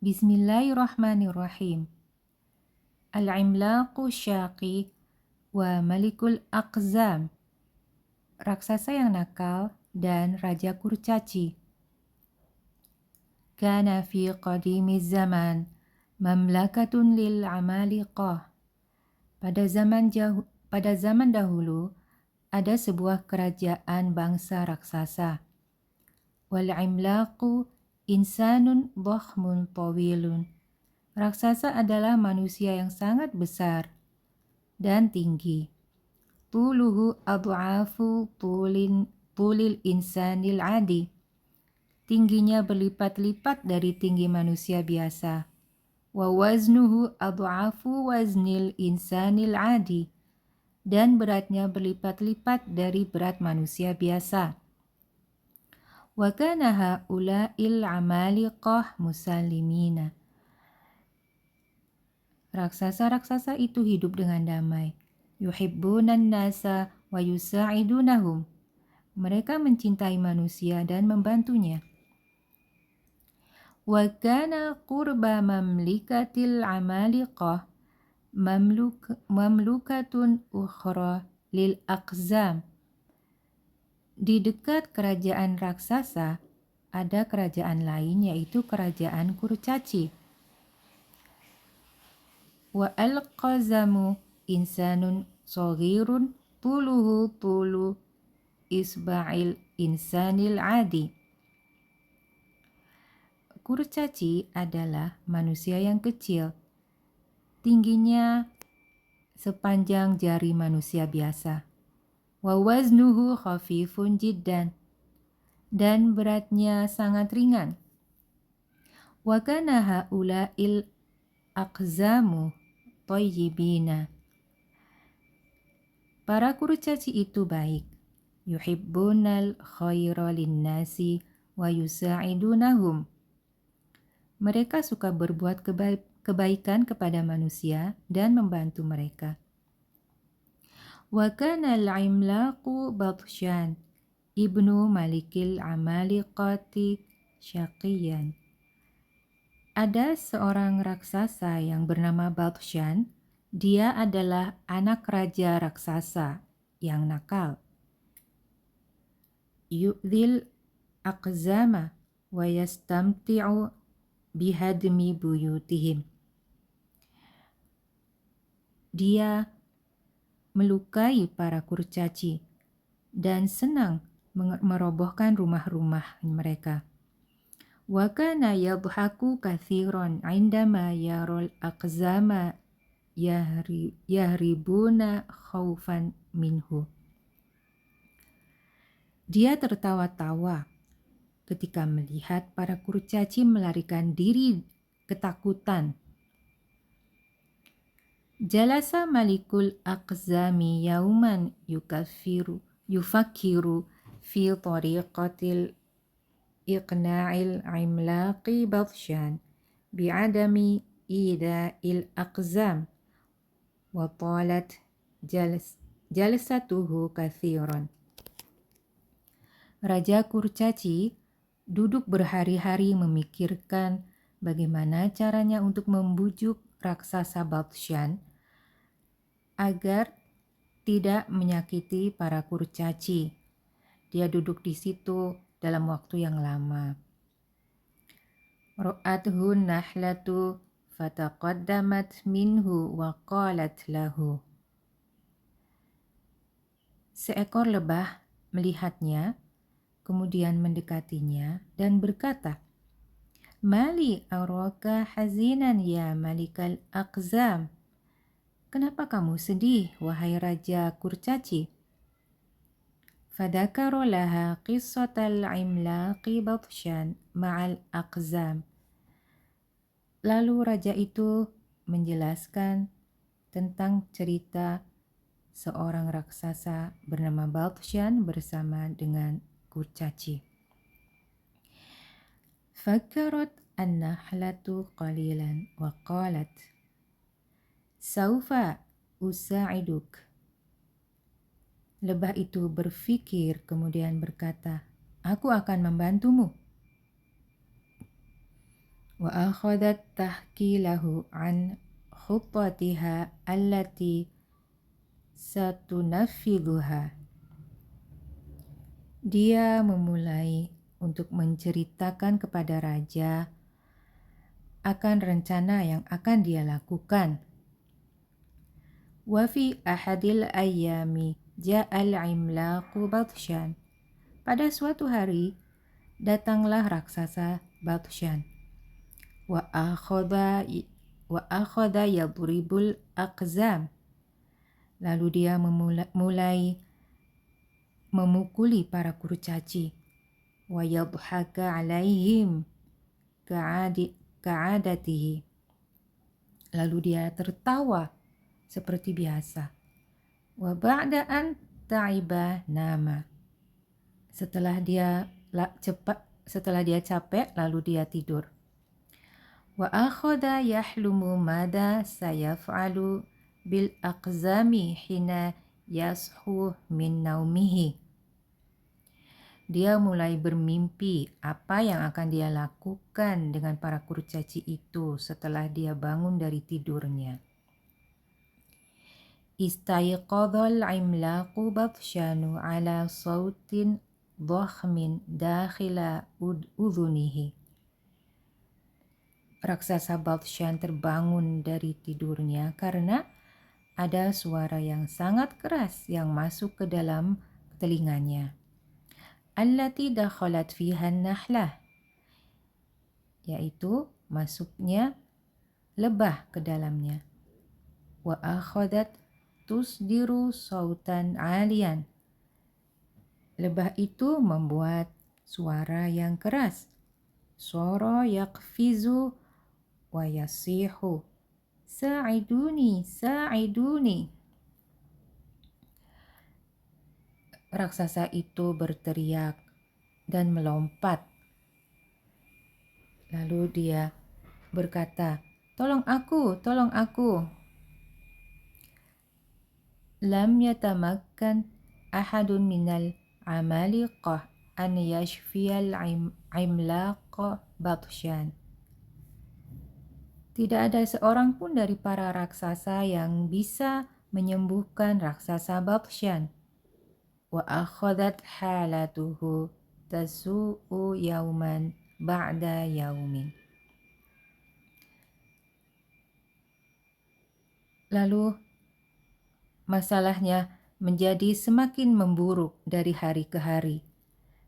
Bismillahirrahmanirrahim. Al-Imlaqu Syaqi wa Malikul Aqzam. Raksasa yang nakal dan Raja Kurcaci. Kana fi qadimi zaman mamlakatun lil amaliqah. Pada zaman dahulu ada sebuah kerajaan bangsa raksasa. Wal imlaqu insanun dhakhmun tawilun. Raksasa adalah manusia yang sangat besar dan tinggi. Tuluhu ad'afu tulil insanil adi. Tingginya berlipat-lipat dari tinggi manusia biasa. Wa waznuhu ad'afu waznil insanil adi. Dan beratnya berlipat-lipat dari berat manusia biasa. Wa kana haula'il amaliqah musallimina. Raksasa-raksasa itu hidup dengan damai. Yuhibbunan nasa wa yusa'idunahum. Mereka mencintai manusia dan membantunya. Wa kana qurba mamlikatil amaliqah mamlukatun ukhra lil aqzam. Di dekat kerajaan raksasa ada kerajaan lain yaitu kerajaan Kurcaci. Wa al-qazamu insanun saghirun tuluhu tulu isba'il insanil adi. Kurcaci adalah manusia yang kecil. Tingginya sepanjang jari manusia biasa. Wa waznuhu khafifun jiddan. Dan beratnya sangat ringan. Wa kana haula'il aqzamu thayyibina. Para kurcaci itu baik. Yuhibbunal khaira linnasi wa yusa'idunahum. Mereka suka berbuat kebaikan kepada manusia dan membantu mereka. Wa kana al-imlaqu Batshan ibnu malikil amaliqati syaqiyan. Ada seorang raksasa yang bernama Batshan. Dia adalah anak raja raksasa yang nakal. Yu'dhil aqzama wa yastamti'u bihadmi buyutihim. Dia melukai para kurcaci dan senang merobohkan rumah-rumah mereka. Wa kana yadhaku katsiran 'indama yarul aqzama yahribuna khaufan minhu. Dia tertawa-tawa ketika melihat para kurcaci melarikan diri ketakutan. Jalasa malikul aqzami yauman yufakiru fi tariqatil iqna'il imlaqi Batshan bi'adami ida'il aqzam. Wa talat jalsatuhu kathiran. Raja Kurcaci duduk berhari-hari memikirkan bagaimana caranya untuk membujuk raksasa Batshan agar tidak menyakiti para kurcaci. Dia duduk di situ dalam waktu yang lama. Ra'athu nahlatu fataqaddamat minhu wa qalat lahu. Seekor lebah melihatnya, kemudian mendekatinya dan berkata, Mali araka hazinan ya malikal aqzam. Kenapa kamu sedih, wahai Raja Kurcaci? Fadakara laha qissatal imlaqi Batshan ma'al aqzam. Lalu raja itu menjelaskan tentang cerita seorang raksasa bernama Batshan bersama dengan kurcaci. Fakarat an-nahlatu qalilan wa qalat Saufa usa'iduk. Lebah itu berfikir kemudian berkata, aku akan membantumu. Wa akhadat tahki lahu an khutatiha allati satunafidhuha. Dia memulai untuk menceritakan kepada raja akan rencana yang akan dia lakukan. Wa fi ahadil ayyami ja'al imlaqu Batshan. Pada suatu hari datanglah raksasa Batshan. Wa akhadha yadribul aqzam. Lalu dia mulai memukuli para kurcaci. Wa yadhaka alaihim ka'adatihi. Lalu dia tertawa seperti biasa. Wa ba'da an ta'iba nama. Setelah dia capek lalu dia tidur. Wa akhadha yahlumu mada sayaf'alu bil aqzami hina yashu min naumihi. Dia mulai bermimpi apa yang akan dia lakukan dengan para kurcaci itu setelah dia bangun dari tidurnya. Istayqadhal imlaqu Batshanu ala sautin dhakhmin dakhila udhunihi. Raksasa Batshan terbangun dari tidurnya karena ada suara yang sangat keras yang masuk ke dalam telinganya. Allati dakhalat fiha nahlah, yaitu masuknya lebah ke dalamnya. Wa akhadat tusdiru sautan alian. Lebah itu membuat suara yang keras. Sara yaqfizu wa yasihu. Sa'iduni, sa'iduni. Raksasa itu berteriak dan melompat. Lalu dia berkata, "Tolong aku, tolong aku." Lam yatamakkan ahadun minal amaliqah an yashfiyal imlaqa Batshan. Tidak ada seorang pun dari para raksasa yang bisa menyembuhkan raksasa Batshan. Wa akhadat halatuhu tasu'u yauman ba'da yaumin. Lalu masalahnya menjadi semakin memburuk dari hari ke hari.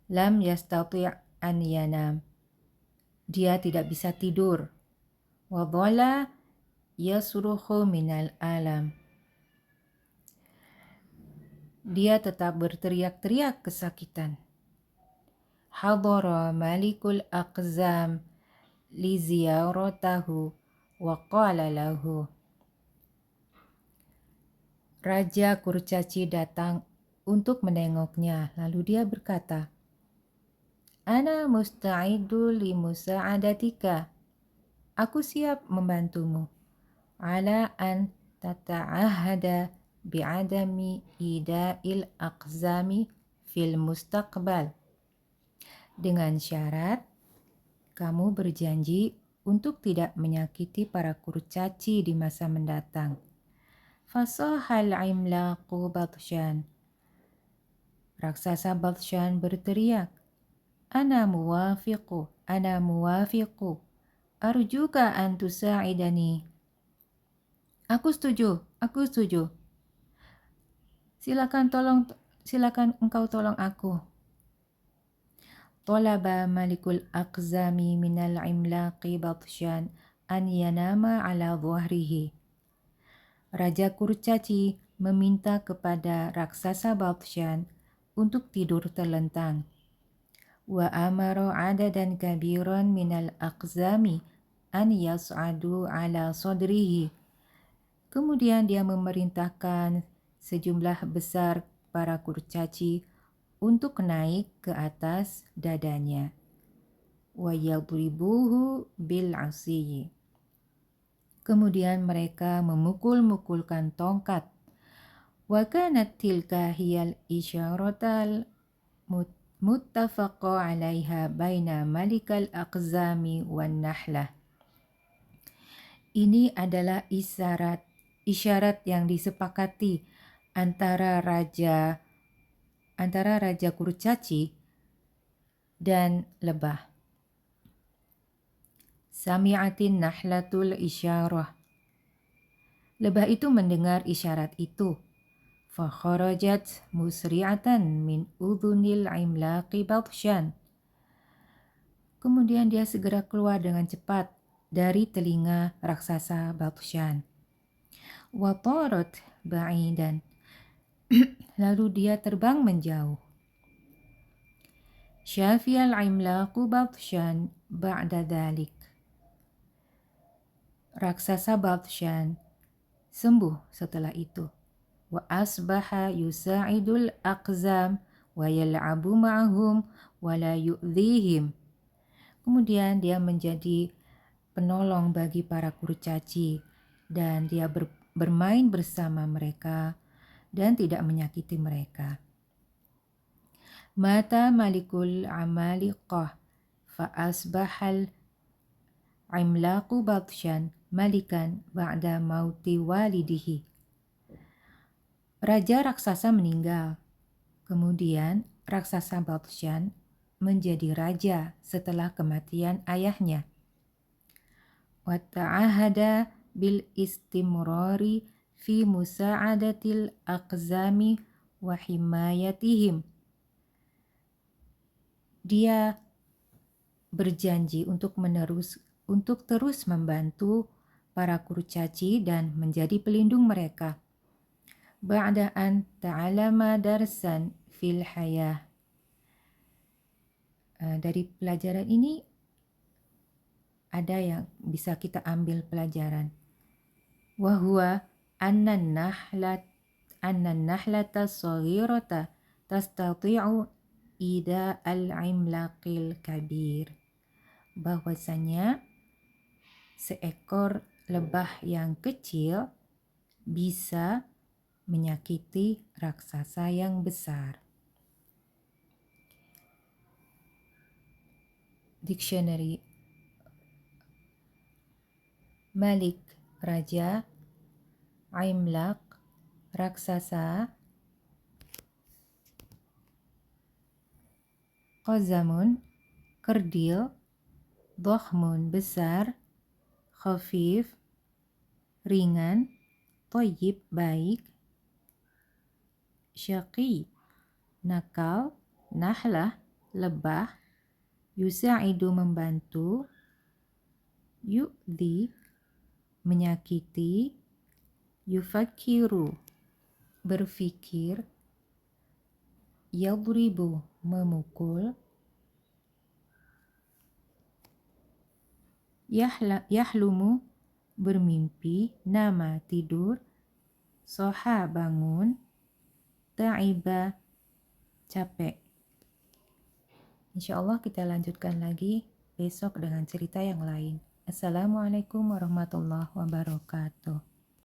Lam yastati' an yanam. Dia tidak bisa tidur. Wa dhala yasruhu minal alam. Dia tetap berteriak-teriak kesakitan. Hadara malikul aqzam li ziyaratahu wa qala lahu. Raja kurcaci datang untuk menengoknya, lalu dia berkata, "Ana musta'idu li musa'adatika." Aku siap membantumu. Ala an tata'ahada bi'adami ida'il aqzami fil mustaqbal. Dengan syarat, kamu berjanji untuk tidak menyakiti para kurcaci di masa mendatang. Fasahal imlaqu Batshan. Raksasa Batshan berteriak, Ana muwafiqu, arjuka an tusa'idani. Aku setuju. Silakan engkau tolong aku. Talaba malikul aqzami minal imlaqi Batshan an yanama ala dhahrihi. Raja kurcaci meminta kepada raksasa Batshan untuk tidur terlentang. Wa amara adadan kabiran minal aqzami an yas'adu ala sadrihi. Kemudian dia memerintahkan sejumlah besar para kurcaci untuk naik ke atas dadanya. Wa yadribuhu bil 'asiyyi. Kemudian mereka memukul-mukulkan tongkat. Wa kanat tilka hiyal isyaratal muttafaqo alaiha baina malikal aqzami wan nahlah. Ini adalah isyarat yang disepakati antara raja kurcaci dan lebah. Sami'atin nahlatul isyarah. Lebah itu mendengar isyarat itu. Fakharajat musri'atan min udhunil imlaqi batsyan. Kemudian dia segera keluar dengan cepat dari telinga raksasa Batsyan. Wa tarat ba'idan. Lalu dia terbang menjauh. Syafiyal imlaqu Batsyan ba'da dhalik. Raksasa Batsyan sembuh setelah itu. Wa asbaha yusa'idul aqzam wa yal'abu ma'ahum wa la yu'dhihim. Kemudian dia menjadi penolong bagi para kurcaci dan dia bermain bersama mereka dan tidak menyakiti mereka. Mata malikul amaliqah fa asbahal imlaqu Batsyan malikan ba'da mauti walidihi. Raja raksasa meninggal. Kemudian raksasa Batsyan menjadi raja setelah kematian ayahnya. Wa ta'ahada bil istimrari fi musa'adatil aqzami wa himayatihim. Dia berjanji untuk terus membantu para kurcaci dan menjadi pelindung mereka. Ba'da an ta'alama darsan fil hayah. Dari pelajaran ini ada yang bisa kita ambil pelajaran. Wa huwa annan nahlata saghirata tastati'u ida al-imlaqil kabir. Bahwasanya seekor lebah yang kecil bisa menyakiti raksasa yang besar. Dictionary. Malik, raja. Imlaq, raksasa. Qazamun, kerdil. Dhakhmun, besar. Khafif, ringan. Thayyib, baik. Syaqi, nakal. Nahlah, lebah. Yusa'idu, membantu. Yu'dhi, menyakiti. Yufakiru, berfikir. Yadribu, memukul. Yahlumu, bermimpi. Nama, tidur. Soha, bangun. Ta'iba, capek. Insyaallah kita lanjutkan lagi besok dengan cerita yang lain. Assalamualaikum warahmatullahi wabarakatuh.